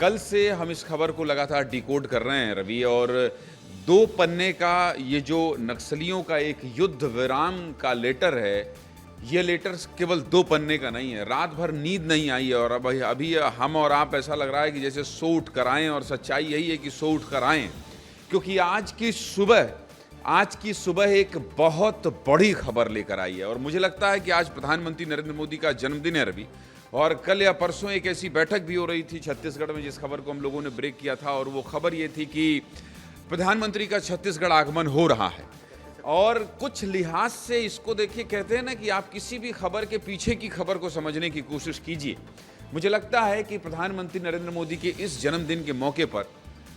कल से हम इस खबर को लगातार डिकोड कर रहे हैं रवि, और 2 पन्ने का ये जो नक्सलियों का एक युद्ध विराम का लेटर है, ये लेटर केवल 2 पन्ने का नहीं है। रात भर नींद नहीं आई है और अब अभी हम और आप ऐसा लग रहा है कि जैसे सो उठ कर आएँ, और सच्चाई यही है कि सो उठ कर आएँ, क्योंकि आज की सुबह एक बहुत बड़ी खबर लेकर आई है। और मुझे लगता है कि आज प्रधानमंत्री नरेंद्र मोदी का जन्मदिन है रवि, और कल या परसों एक ऐसी बैठक भी हो रही थी छत्तीसगढ़ में जिस खबर को हम लोगों ने ब्रेक किया था, और वो खबर ये थी कि प्रधानमंत्री का छत्तीसगढ़ आगमन हो रहा है। और कुछ लिहाज से इसको देखिए, कहते हैं ना कि आप किसी भी खबर के पीछे की खबर को समझने की कोशिश कीजिए। मुझे लगता है कि प्रधानमंत्री नरेंद्र मोदी के इस जन्मदिन के मौके पर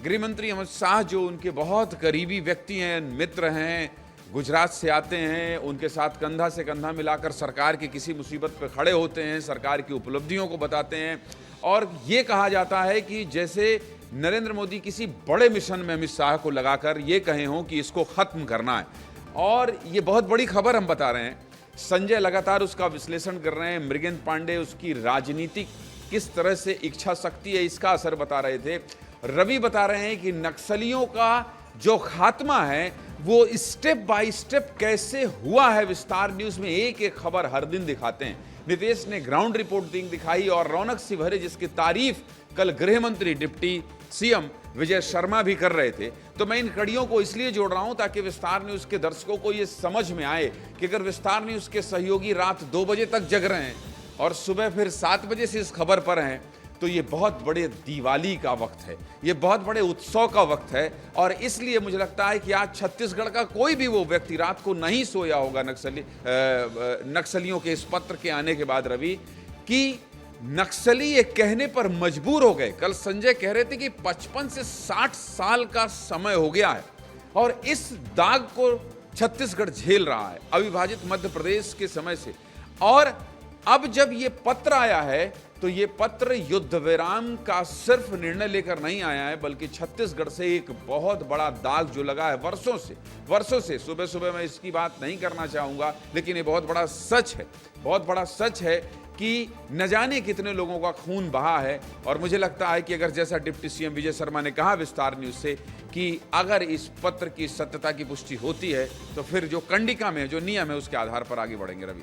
गृहमंत्री अमित शाह, जो उनके बहुत करीबी व्यक्ति हैं, मित्र हैं, गुजरात से आते हैं, उनके साथ कंधा से कंधा मिलाकर सरकार की किसी मुसीबत पर खड़े होते हैं, सरकार की उपलब्धियों को बताते हैं, और ये कहा जाता है कि जैसे नरेंद्र मोदी किसी बड़े मिशन में अमित शाह को लगाकर ये कहे हों कि इसको खत्म करना है। और ये बहुत बड़ी खबर हम बता रहे हैं। संजय लगातार उसका विश्लेषण कर रहे हैं, मृगेंद्र पांडे उसकी राजनीतिक किस तरह से इच्छा शक्ति है इसका असर बता रहे थे, रवि बता रहे हैं कि नक्सलियों का जो खात्मा है वो स्टेप बाय स्टेप कैसे हुआ है। विस्तार न्यूज में एक एक खबर हर दिन दिखाते हैं। नितेश ने ग्राउंड रिपोर्टिंग दिखाई, और रौनक सिवहरे जिसकी तारीफ कल गृह मंत्री डिप्टी सीएम विजय शर्मा भी कर रहे थे। तो मैं इन कड़ियों को इसलिए जोड़ रहा हूं ताकि विस्तार न्यूज के दर्शकों को यह समझ में आए कि अगर विस्तार न्यूज के सहयोगी रात 2 बजे तक जग रहे हैं और सुबह फिर 7 बजे से इस खबर पर हैं, तो ये बहुत बड़े दिवाली का वक्त है, ये बहुत बड़े उत्सव का वक्त है। और इसलिए मुझे लगता है कि आज छत्तीसगढ़ का कोई भी वो व्यक्ति रात को नहीं सोया होगा नक्सलियों के इस पत्र के आने के बाद रवि, कि नक्सली ये कहने पर मजबूर हो गए। कल संजय कह रहे थे कि 55 से 60 साल का समय हो गया है और इस दाग को छत्तीसगढ़ झेल रहा है अविभाजित मध्य प्रदेश के समय से। और अब जब ये पत्र आया है तो ये पत्र युद्ध विराम का सिर्फ निर्णय लेकर नहीं आया है, बल्कि छत्तीसगढ़ से एक बहुत बड़ा दाग जो लगा है वर्षों से। सुबह सुबह मैं इसकी बात नहीं करना चाहूंगा, लेकिन ये बहुत बड़ा सच है कि न जाने कितने लोगों का खून बहा है। और मुझे लगता है कि अगर जैसा डिप्टी सीएम विजय शर्मा ने कहा विस्तार न्यूज से कि अगर इस पत्र की सत्यता की पुष्टि होती है तो फिर जो कंडिका में जो नियम है उसके आधार पर आगे बढ़ेंगे रवि।